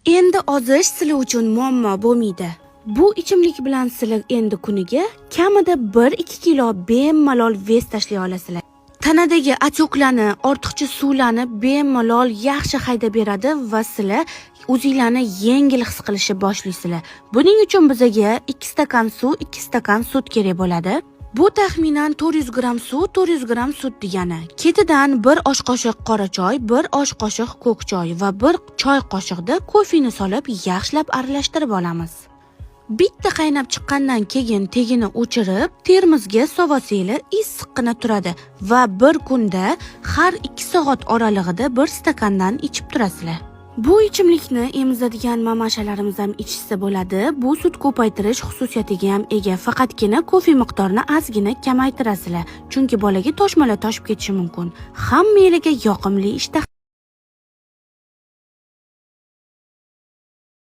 Endi ozish sizlar uchun muammo bo'lmaydi. Bu ichimlik bilan sizlar endi kuniga kamida 1-2 kilo bemalol vez tashlay olasizlar. Tanadagi atyoklarni, ortiqcha suvlarni bemalol yaxshi haydab beradi va sizlar o'zingizlarni yengil his qilishni boshlaysizlar. Buning uchun bizga 2 stakan suv, 2 stakan sut kerak bo'ladi. Bu taxminan 400 gram suv, 400 gram sut degani. Ketidan 1 osh qoshiq qora choy, 1 osh qoshiq ko'k choy va 1 choy qoshiqda kofeni solib yaxshilab aralashtirib olamiz. Bitta qaynab chiqqandan keyin tegini o'chirib, termosga sovosanglar issiqqina turadi va bir kunda har 2 soat oralig'ida 1 stakandan ichib turasizlar. Bu ichimlikni emizadigan mamashalarimiz ham ichsa bo'ladi. Bu sut ko'paytirish xususiyatiga ham ega. Faqatgina kofe miqdorini ozgina kamaytirasizlar. Chunki bolaga toshmalar toshib ketishi mumkin. Hamma yoqimli ishtaha